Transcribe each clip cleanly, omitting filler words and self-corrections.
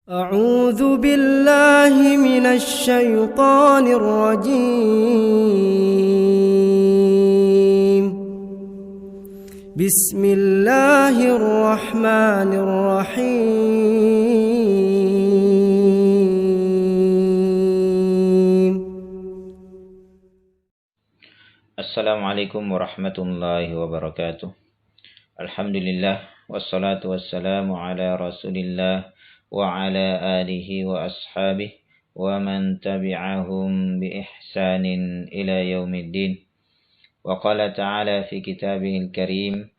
أعوذ بالله من الشيطان الرجيم. بسم الله الرحمن الرحيم. Assalamualaikum warahmatullahi wabarakatuh. Alhamdulillah wassalatu wassalamu ala Rasulillah wa ala alihi wa ashabihi wa man tabi'ahum bi ihsanin ila yaumiddin. Wa qala ta'ala fi kitabihil karim,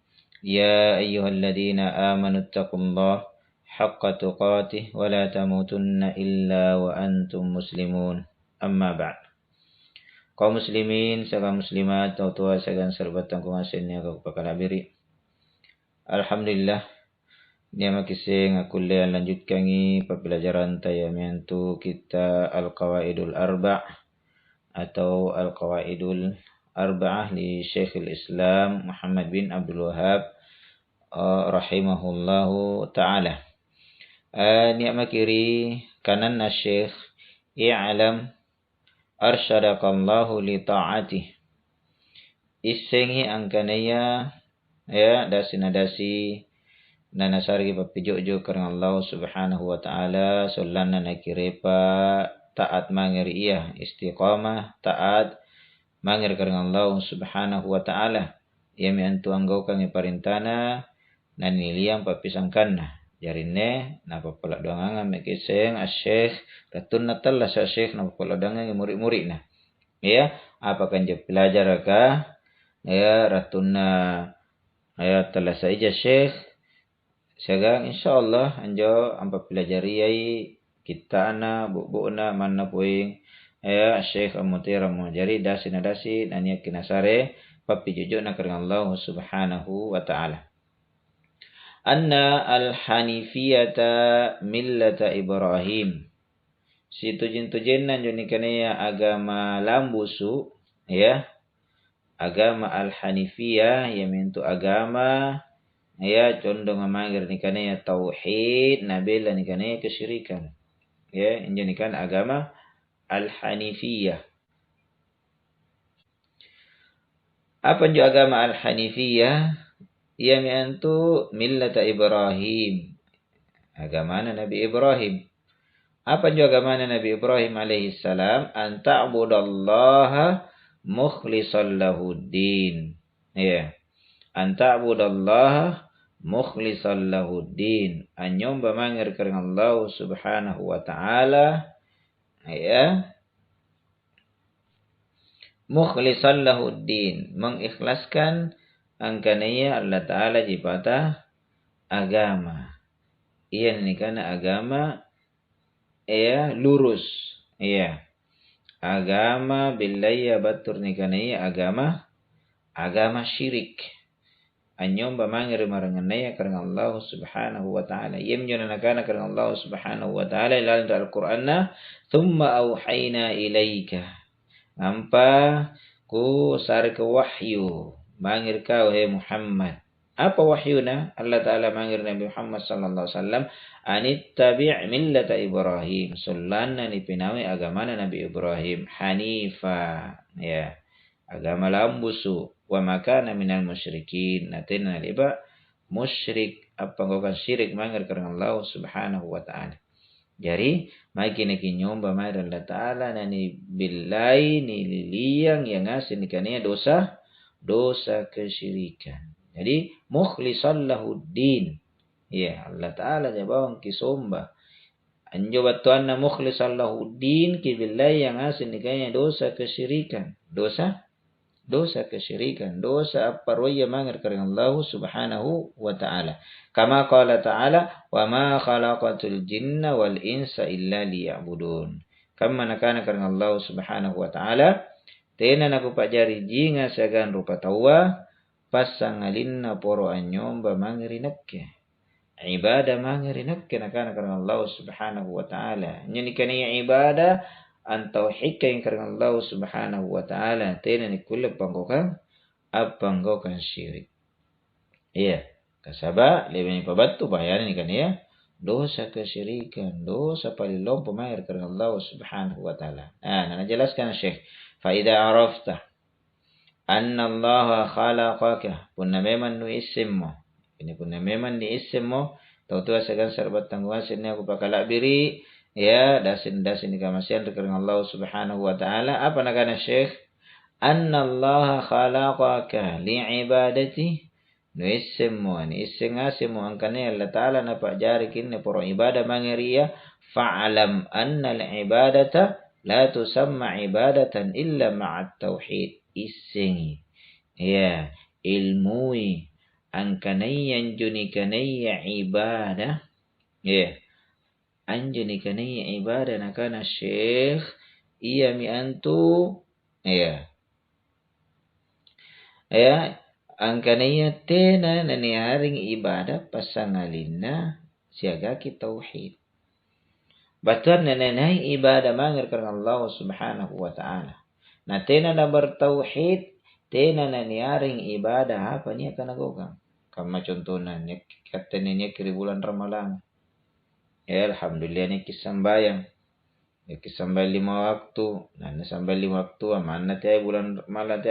ya ayyuhalladzina amanu taqullaha haqqa tuqatih wa la tamutunna illa wa antum muslimun. Amma ba'd. Kaum muslimin, sagang muslimat, tua sagang serbat tangkung asinnya kau pakalabiri. Alhamdulillah, dia makising aku lanjutkan pembelajaran tayamiantu kita Al-Qawaidul Arba' atau Al-Qawaidul Arba'ah li Syekhul Islam Muhammad bin Abdul Wahhab rahimahullahu ta'ala. Ni makiri kanan na Syekh i'lam arsyadakallahu li ta'atih. Isengi angkanaya ya dasi nanasari papijojo karena Allah subhanahu wa ta'ala solana nakirepa taat mangir iya istiqamah taat mangir karena Allah subhanahu wa ta'ala yami antu anggau kami parintana naniliang papisangkanna jarine napapalak doangan mekiseng asyikh ratun natalla sa syekh napapalak doangan murid-murid na ya apa kan je pelajar ka ya ratuna ya telah saja syekh sekarang insyaallah anjo ampa pelajari ai kita ana bu-bu na mana puing ya syekh amutira mujari dasi nanya kinasare papi jujo na karena Allah subhanahu wa ta'ala. Anna al-hanifiyata millata Ibrahim. Si tujin-tujin nan jonikanaya agama lambusu ya. Agama al-hanifiyah yang itu agama ya condong mangir nikanaya tauhid nabila nikanaya kesyirikan. Ya, ini nikan agama al-hanifiyah. Apa itu agama al-hanifiyah? Yang itu millata Ibrahim. Agama Nabi Ibrahim. Apa itu agama Nabi Ibrahim alaihi salam? An ta'budallaha mukhlishan lahuddin. Ya. An ta'budallaha mukhlishan lahuddin. Anyom bamangir karena Allah subhanahu wa ta'ala. Ya. Mukhlishan lahuddin. Mengikhlaskan angkanaya Allah Ta'ala jipata agama. Ia ni kana agama ya lurus. Ya. Agama billahi batur ni kanaya agama syirik. Anyom bamangir maranganaya karena Allah subhanahu wa ta'ala. Yemjona nakana karena Allah subhanahu wa ta'ala ilalim ta Al-Qur'anna thumma awhayna ilaika. Ampa ku sar ke wahyu mangir kau hai Muhammad. Apa wahyuna? Allah Ta'ala mangir Nabi Muhammad sallallahu alaihi wasallam anittabi' millata Ibrahim. Sullana ni pinawi agama Nabi Ibrahim hanifa. Ya. Agama lambusu wa makana minal musyrikin. Natina liba musyrik apa ngokan syirik mangir karena Allah subhanahu wa ta'ala. Jadi makin kinyomba mangir Allah Ta'ala nani billahi ni liliang yang asin nikania dosa kesyirikan. Jadi mukhlishan lahuddin. Ya, Allah Ta'ala jabawang kisomba. Anjo batuanna mukhlishan lahuddin ki billahi yang asin nikania dosa kesyirikan. Dosa kesyirikan. Dosa apa roya mangir karena Allah subhanahu wa ta'ala. Kama qala ta'ala wa ma khalaqatul jinna wal insa illa liya'budun. Kama nakana karena Allah subhanahu wa ta'ala tena naku pajari jinga sagan rupa tawa pasangalinna poro anyom ba mangirinakke ibadah mangirinakke nakana karena Allah subhanahu wa ta'ala nyanikani ibadah an tauhid yang karena Allah subhanahu wa ta'ala tena ni kulle panggokan syirik iya kasaba lebih pabatu bayaran ni kan ya dosa kesyirikan, dosa palilom pemair karena Allah Subhanahu wa taala. Nah, jelaskan Syekh, fa idza arafta anna Allah khalaqaka, punna memang nu isimmo. Ini punna memang di isimmo, tahu asagan sarbat tangwasin aku pakala biri, ya dasin kamasian karena Allah Subhanahu wa taala. Apa nakana Syekh? Anna Allah khalaqaka li'ibadati. No ismu ani isengasimu angkane Allah Ta'ala na pajari kinne poro ibadah mangeria fa'alam anna al-ibadata la tusamma ibadatan illa ma'at tauhid. Isengi ya ilmui angkanaya anjunikanaya ibadah ya anjunikanaya ibadah nakana Syekh iya mi antu ya angkanaya tena naniaring ibadah pasangalina siagaki tauhid. Batuan nanay ibadah mangir karena Allah Subhanahu wa taala. Na tena na bertauhid, tena naniaring ibadah apa niya kanagogang. Kama contohna niya katanya niya kiri bulan Ramadan. Ya alhamdulillah niya kisambayang. Ya kisambay 5 waktu. Nah nasambay 5 waktu aman tiya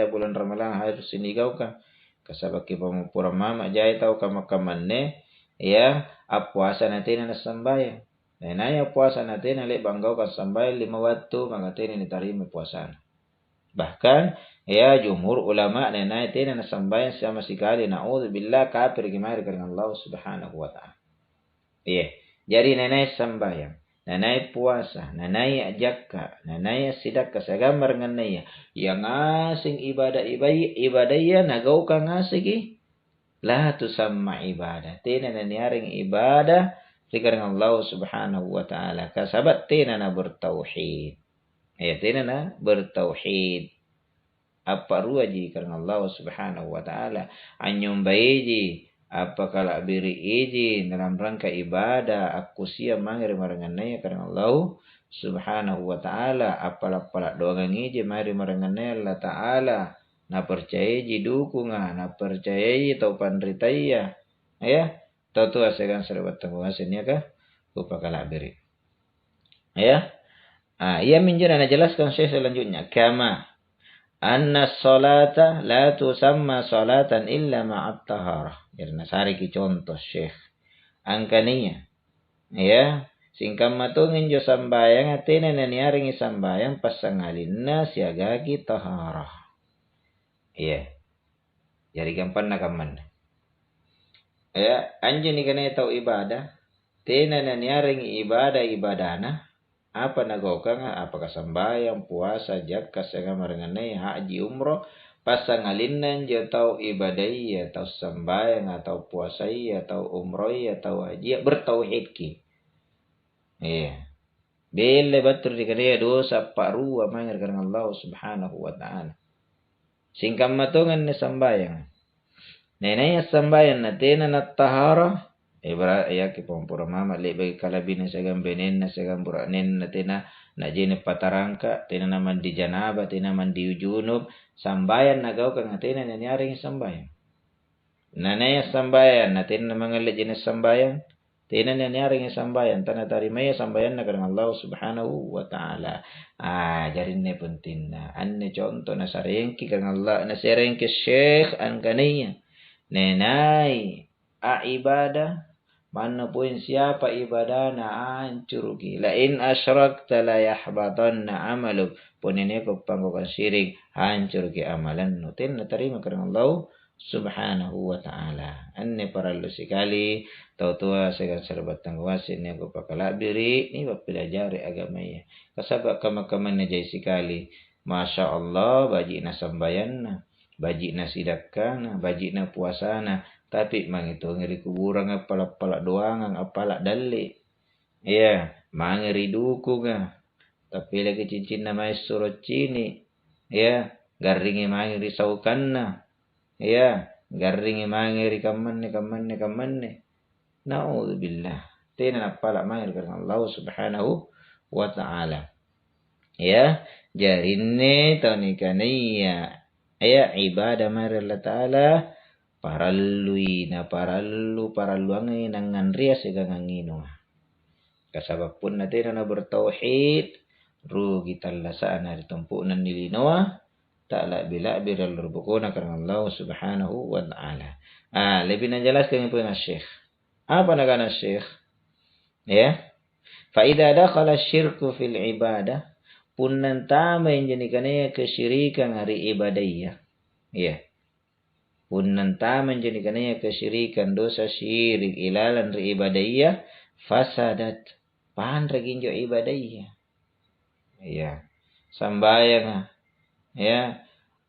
bulan Ramadan harus sinigaw ka. Kasabaki pamupura mama jay tau kamakamanne ya apuasa natin na sambayang. Na ya puasa natin na banggaw kasambay 5 waktu mangatin ni tarima puasa. Bahkan ya jumhur ulama na natin na sambayang sama sekali naudzubillah kafir gimana dengan Allah Subhanahu wa taala. Iya. Jadi nanay sambayang, nanay puasa, nanay jakka, nanay sidaka sagamar nganaya. Yang asing ibadaya nagaw ka ngasigi. La tusamma ibadah. Tina naniaring ibadah karena Allah Subhanahu wa taala. Kasabat tina na bertauhid. Ya tina na bertauhid. Apa ruaji karena Allah Subhanahu wa taala. Anyum baiji apa kala biri iji dalam rangka ibadah aku siap mangir marangannya karena Allah Subhanahu wa taala apala doang iji mari marangannya Allah taala na percaya ji dukungan na percaya tau panritaya ya tau asegan serbat tangwasinnya kah lupa kala biri ya ia menjana jelaskan saya selanjutnya kama anna salata la tusamma salatan illa ma'at taharah. Jadi nasari ki contoh Syekh. Angkaninya. Ya. Singkam matungin jo sambayang atina naniaring sambayang pasangalina siagagi taharah. Iya. Jadi gampang nakaman. Ya. Anjo ni kanaya tau ibadah. Tina naniaring ibadana. Apa nagokang apakah sambayang puasa zakat sangamaranganay haji umroh pasangalinan jo tau ibadai atau sambayang atau puasa atau umroh atau haji bertauhid ki. Iya. Bele batur dikaya dosa paru amangir karena Allah Subhanahu wa taala. Singkam matungan ni sambayang. Nenay sambayang na tina na tahara ibra ya ki pompura mama le bagi kalabina sagam benen na sagam buranen na tina na jene patarangka tina naman di janaba tina naman di junub sambayan nagaw kang tina nanyaring sambayan nanaya sambayan na tina mga jenis sambayan tina nanyaring sambayan tanah tarimaya sambayan na karang Allah Subhanahu wa taala jarin ne penting na anne contoh na sarengki kang Allah na sarengki Syekh an kaniya nenai ibadah mana pun siapa ibadah na hancur ki. La in asyrakta la yahbatanna amaluk. Pun ini panggokan syirik hancur ki amalan nutin na terima karena Allah Subhanahu wa taala. Anne paralu sekali tau tua segan serbat tangwasin ni aku pakalabiri ni bapilajari agamanya. Kasabak kamakaman na jay sekali. Masya Allah baji na sambayan na. Baji na sidakka na. Baji na puasa na. Tapi mangito ngiri kuburang apala doang ang apala dali. Iya, mangiri duku nga. Tapi lagi cincin na may surot cini. Iya, garingi mangiri saukan na. Iya, garingi mangiri kamanne. Na'udzubillah. Tina na pala mangiri karena Allah Subhanahu wa ta'ala. Iya, jarinne taunikaniya. Iya, ibadah mari Allah ta'ala. Parallu angay nangan riya sigang angino. Kasabab pun natin na bertauhid, rugi talasaan na ditumpunan nilinawa, ta'la bila biral rubukuna karena Allah subhanahu wa ta'ala. Lebih najelaskan yang punya Syekh. Apa nakana Syekh? Ya. Fa idza dakhala syirku fil ibadah, punnan tama yang jenikannya kesyirikan hari ibadahnya. Ya. Punnan tama yang jenikannya kesyirikan dosa syirik ilalan ri ibadahnya fasadat. Pahan raginjo ibadahnya. Ya. Sambayang ya.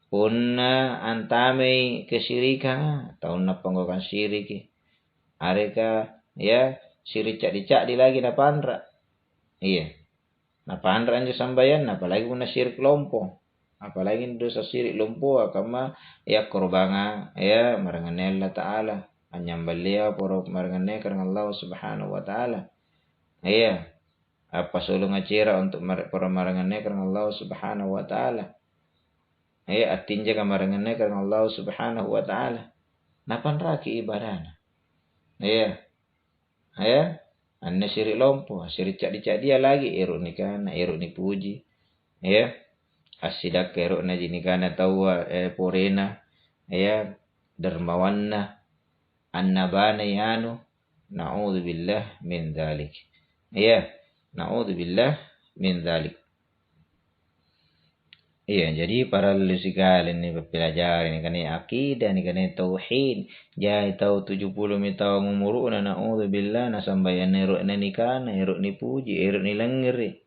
Punna antame kesyirikan tahun na panggokan syirik. Areka ya syirik cak di lagi na pandra. Iya. Na pandra anjo sambayan apalagi punna syirik lompo. Apalagi dosa syirik lompo kama ya korbanga ya marangannya Allah Ta'ala. Anyambalia poro marangannya karena Allah Subhanahu wa Ta'ala. Iya. Apa sulung acira untuk poro marangannya karena Allah Subhanahu wa Ta'ala. Atinja kamarangannya karena Allah Subhanahu wa Ta'ala. Napan raki ibadana. Anne syirik lompo, syirik cak dia lagi eruk nikana, eruk ni puji. Asidak eruk na jinikana tawa porena. Dermawanna annabana yanu. Na'udzubillah min dzalik. Na'udzubillah min dzalik. Jadi para lusikal ini belajar ini kan akidah ini kan tauhid. Jai tahu 70 mitau ngumuru na naudzubillah na sambayan eruk na nikana, eruk ni puji, eruk ni langir.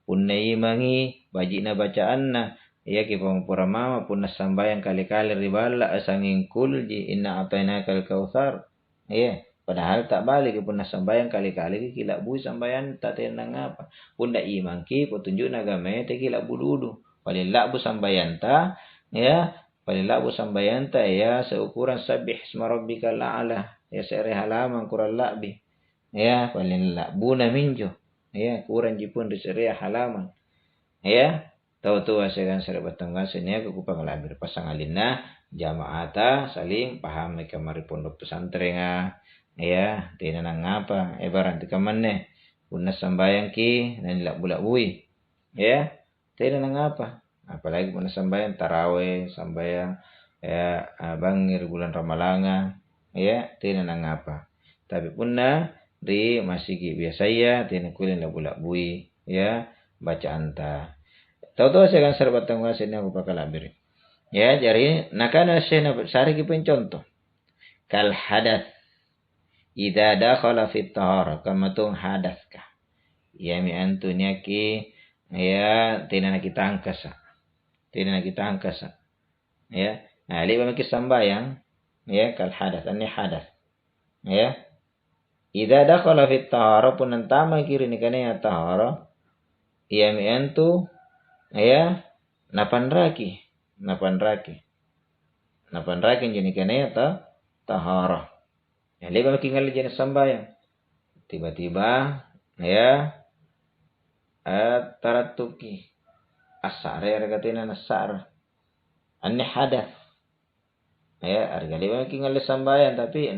Punnai mangi bajina bacaanna. Ki pamupura mama punna sambayan kali-kali ribala asanging kulji inna atainakal kautsar. Padahal tak balik punna sambayan kali-kali kilak bui sambayan tak tenang apa. Punda iman ki petunjuk nagame te kilak bududu. Palilak bu sambayan ta palilak bu sambayan ta seukuran sabih isma rabbikal a'la. Sere halaman kurang lakbi. Palilak bu na minjo. Kurang jipun di sere halaman. Tahu asegan sere batanggan senia kukupang labir pasang alina jamaata saling paham kamari pondok pesantren tina nang ngapa barang tikamanne punna sambayang ki nanilak bulak bui tina nang ngapa apalagi punna sambayang tarawih sambayang bangir bulan ramalanga tina nang ngapa tapi punna di masigi biasa tina kulin la bulak bui baca anta tahu saya kan serbat tangwa sini aku bakal labir jadi nakana sena sari ki pencontoh kal hadath idza dakhala fit tahara kama tung hadas ka mi antunya ki tina na kita angkasa liba maki sambayang kal hadas anni hadas idza dakhala fit tahara pun antama kiri ni kana tahara mi antu napan raki jadi kana tahara liba maki ngali jenis sambayang tiba-tiba taratuki asare argatina nasar anni hadath arga liba maki ngali sambayang tapi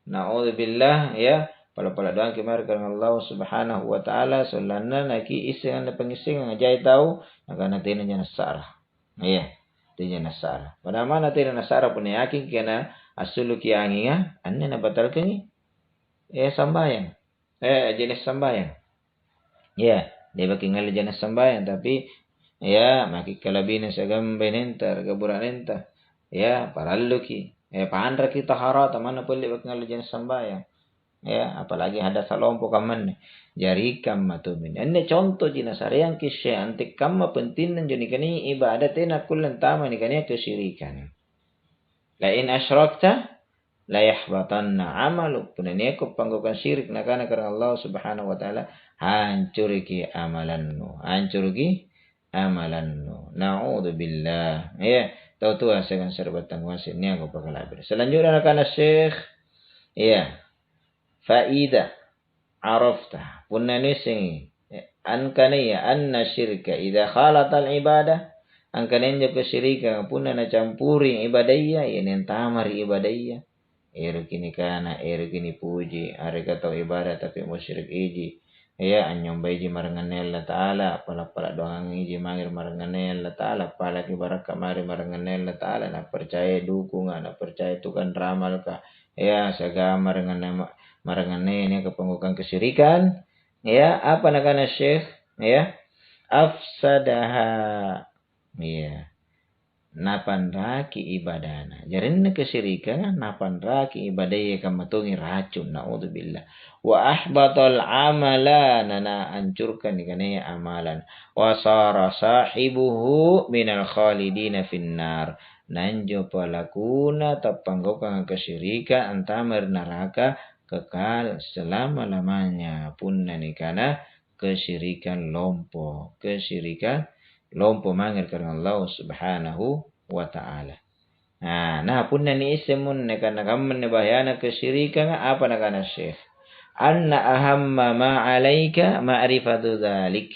naudzubillah pala doang kimar karena Allah Subhanahu wa Ta'ala solanna naki ising na pangising ngajay tahu nakana tina nya nasara tina nasara pada mana tina nasara pun yakin kena asulu kianginga anne na batal kani sambayang jenis sambayang dia baki ngali jenis sambayang tapi maki kalabina sagam benentar gaburanenta parallu ki paandra kita harata mana puli baki ngali jenis sambayang apalagi ada salompo kaman jari kamma tumin enne contoh jina sareyang kisya antik kamma pentinnan joni kani ibadah tena kullan tama ni kani kesyirikan la in asyrakta la yahbatanna amaluk punane ko panggokan syirik nakana karena Allah Subhanahu wa Ta'ala hancuriki amalanmu naudzubillah tahu asegan serbatan wasinnya ko pakalabir selanjutnya nakana Syekh faida arafta punane sing ankane anna syirka idza khalatal ibadah angkane kesyirikan punana campuri ibadahya yang tamar ibadahya Eru kini kana, eru kini puji, areka tau ibadah tapi musyrik iji. Ya, anyong baiji marangane Allah Ta'ala, pala doang iji mangir marangane Allah Ta'ala, pala kibarak kamari marangane Allah Ta'ala, nak percaya dukungan, nak percaya Tuhan ramal ka. Ya, saga marangane ini kepengukan kesyirikan. Ya, apa nakana Syekh? Ya, afsadaha. Ya. Napan raki ibadana. Jarinna kesyirikan napan raki ibadaya kamatungi racun. Na'udzubillah. Wa ahbatal amala. Nana hancurkan ikanaya amalan. Wa sara sahibuhu minal khalidina finnar. Nanjo palakuna tapanggokan kesyirikan antamar neraka kekal selama-lamanya. Punna nikana kesyirikan lompo. Kesyirikan lompo mangir karena Allah Subhanahu wa ta'ala. Nah punna ni ismun ne kana kamman ne bahyana kesyirikan apa nakana Syekh? Anna ahamma ma alaika ma'rifatu dzalik.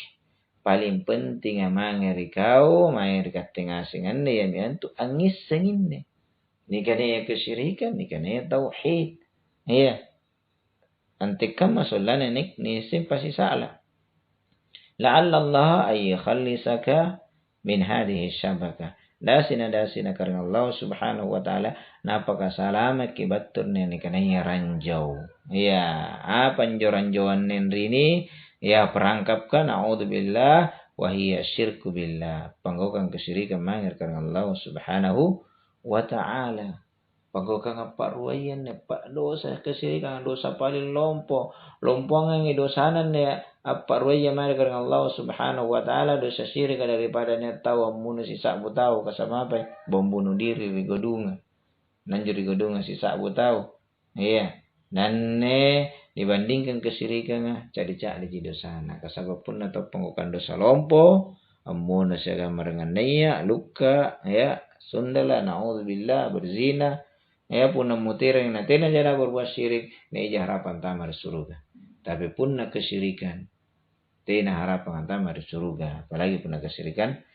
Paling penting mangir kau mangir katingasingan ne yang antu angis sengin ne. Ni kana kesyirikan, ni kana tauhid. Iya. Antikam masulana nik ni pasti salah. La'alla Allah ay khallisaka min hadhihi syabaka. Dasina karena Allah Subhanahu wa ta'ala napaka salama kibatur ni kanaya ranjau. Ya, apa ranjauan rini? Ya, perangkapkan a'udzubillah wa hiya syirku billah. Panggokan kesyirikan mangir karena Allah Subhanahu wa ta'ala. Pagokang apa ruayan ne pak dosa kesyirikan dosa paling lompongan dosanan ne apa ruayan mari karena Allah Subhanahu wa ta'ala dosa syirik daripada ne tahu mun si sabu tahu kasama apa bom bunuh diri di godungan nanjur di godungan si sabu tahu iya dan ne dibandingkan kesyirikan jadi dosana kasabapun atau pengukan dosa lompo amun saga marengannya luka ya sundala naudzubillah berzina. Ya pun mutiran na tena jara berbuat syirik na ija harapan tamar surga. Tapi pun na kesyirikan tena harapan tamar surga. Apalagi pun na kesyirikan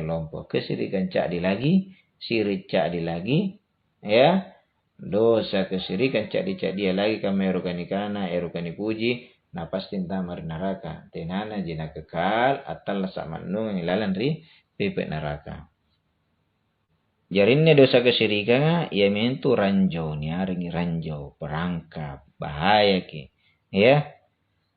lompo. Kesyirikan cak di lagi, syirik cak di lagi, ya. Dosa kesyirikan cak di dia lagi kami erukani kana, erukani puji, na pasti tamar neraka. Tenana jina kekal atal sama nung ilalan ri pipe neraka. Jarinnya dosa kesyirikan ya mentu ranjau ni aringi ranjau perangkap bahaya ki ya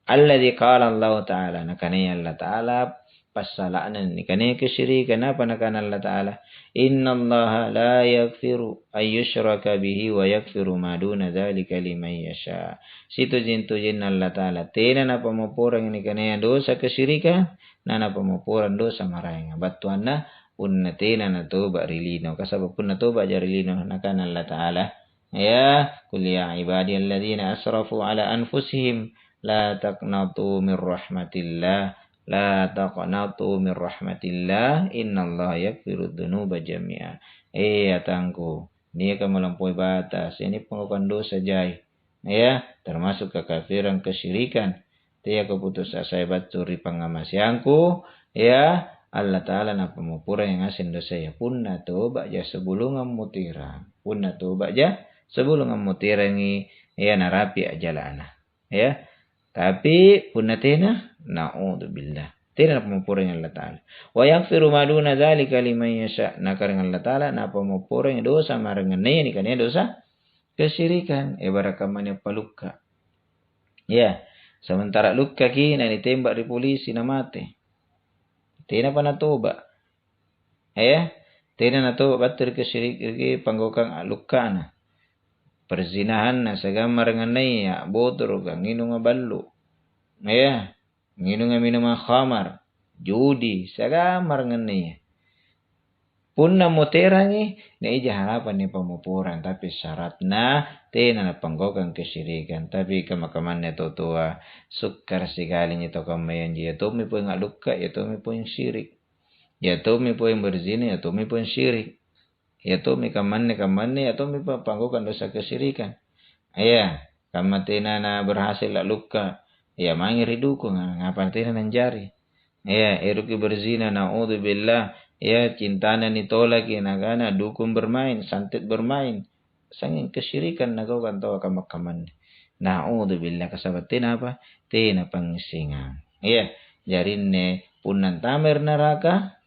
alladzi qala Allah taala nakane Allah taala pasalaanan ni kane kesyirikan apa nakana Allah taala innallaha la yaghfiru ayyushraka bihi wa yaghfiru ma duna dzalika liman yasha situ jin Allah taala tena na pamopurang ni kane dosa kesyirikan nana pamopurang dosa marang batuanna punna tena na toba rilino kasabab punna toba jarilino nakana Allah taala ya qul ya ibadiyalladzina asrafu ala anfusihim la taqnatu min rahmatillah innallaha yaghfiru dzunuba jami'a atangku dia akan melampaui batas ini pengakuan dosa jai ya termasuk kekafiran kesyirikan dia keputus asa baturi pangamasianku ya Allah Ta'ala na pemupura yang asin dosa ya punna toba ja sebelum mutiran. Punna toba ja sebelum mutiran ni ya narapi ajalana. Ya. Tapi punna tena na'udzubillah. Tena na pemupura yang Allah Ta'ala. Wa yaghfiru ma duna dzalika liman yasha. Nakar Allah Ta'ala na pemupura yang dosa marangane ni kan dosa kesyirikan ibarakaman paluka. Ya. Sementara luka ki na ditembak di polisi na mati. Tena pa natoba. Tena natoba batur kesyirik panggokang alukana. Perzinahan na sa gamar nga naya, botor ka, ngino nga balo. Ngino nga minum nga khamar, judi, sa gamar nga naya. Punna moterangi, na ija harapan ni pamupuran, tapi syarat na, tena na panggokang kesyirikan. Tapi kamakaman na totoa, sukar sekali nito kamayan. Yatomi po yung aluka, yatomi po yung syirik. Yatomi po yung berzina, yatomi po yung syirik. Yatomi kaman, yatomi po panggokang dosa kesyirikan. Kamatina na berhasil aluka. Mangiridu ko nga, ngapantina nanjari. Eruki berzina, na'udzubillah. Cintana nitola kinagana dukun bermain, santet bermain. sanging kesyirikan nagaw kan tawa kamakaman. Na'udzubillah kasabat tina apa? Tina pangsingang. Iya, jarinne punan tamer neraka,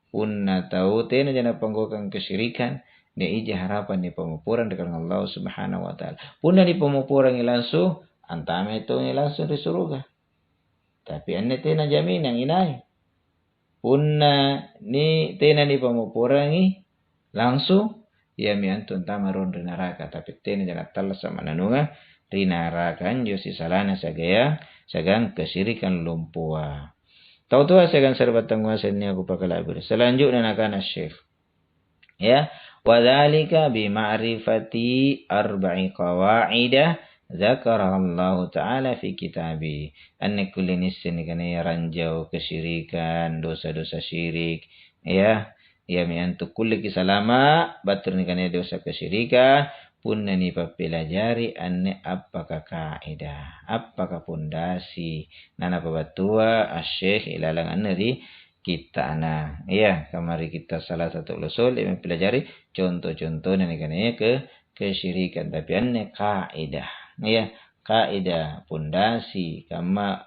punna tahu tina jana panggokang kesyirikan, ne ija harapan ni pemupuran dengan Allah Subhanahu wa taala. Punna di pemupuran langsung, antame itu langsung di surga. Tapi ane tina jaminan inai. Punna ni tina ni pemupuran langsung, ya mi antun tamarun neraka. Tapi tina jana talas sama nanunga, rinarakan josi salana sagang kesyirikan lumpua. Tahu tu asagan serbat tangguasan ni aku pakalabir. Selanjutnya nakana Syekh. Ya, wadzalika bi ma'rifati arba'i qawaidah dzakaraha Allah taala fi kitabi. Anna kulli nisin kana ranjau kesyirikan, dosa-dosa syirik. Ya, ya mi antu kulli kisalama batur ni kana dosa kesyirikan. Punna ni papilajari anne apakah kaidah, apakah pondasi nana pabatua asyikh ilalang anari kita ana. Ya, kamari kita salah satu usul yang pelajari contoh-contoh nani kananya kesyirikan tapi anne kaidah. Ya, kaidah pondasi kama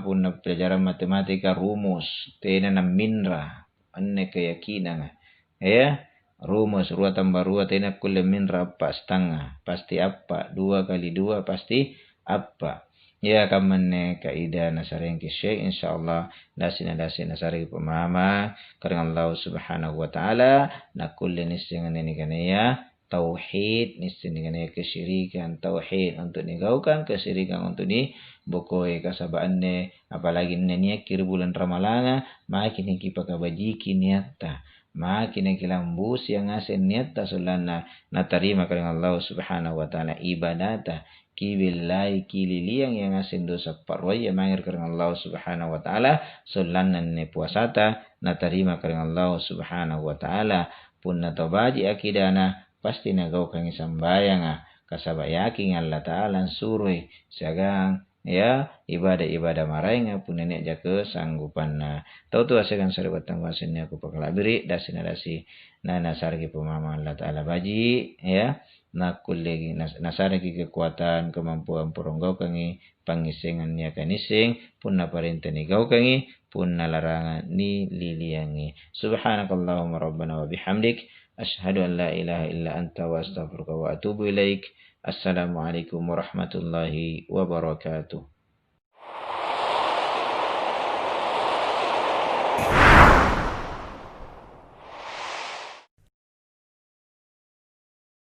punna pelajaran matematika rumus tena minra anne keyakinan. Ya, rumus 2 tambah 2 tena kulli minra apa setengah. Pasti apa? 2 kali 2 pasti apa? Ya kamane kaidah nasareng ki syekh insyaallah dasina nasari pemahama karena Allah Subhanahu wa taala na kulli nisingan ini kana ya tauhid nisin dengan kesyirikan tauhid untuk digaukan kesyirikan untuk ni bokoi kasabaanne apalagi nenia kir bulan ramalanga makin ki pakabajiki niatta makin kilambus yang asen niatta sulana natarima karena Allah Subhanahu wa taala ibadata kibillahi kililiang yang asen dosa parway yang mangir karena Allah Subhanahu wa taala sulana ne puasata natarima karena Allah Subhanahu wa taala pun natobaji akidana pasti nagau kang sambayang kasabayaking Allah taala surui sagang ya ibadah-ibadah marainga pun nenek jake sanggupan tau tu asagan sarbat tangwasannya aku pakalabiri dasina dasi nana sargi pemahaman Allah taala baji ya na kulli nasargi kekuatan kemampuan puronggau kangi pangisengan nya kanising pun na parenta ni gau kangi pun na larangan ni liliangi subhanakallahumma rabbana wa bihamdik asyhadu an la ilaha illa anta wa astaghfiruka wa atubu ilaik. Assalamualaikum warahmatullahi wabarakatuh.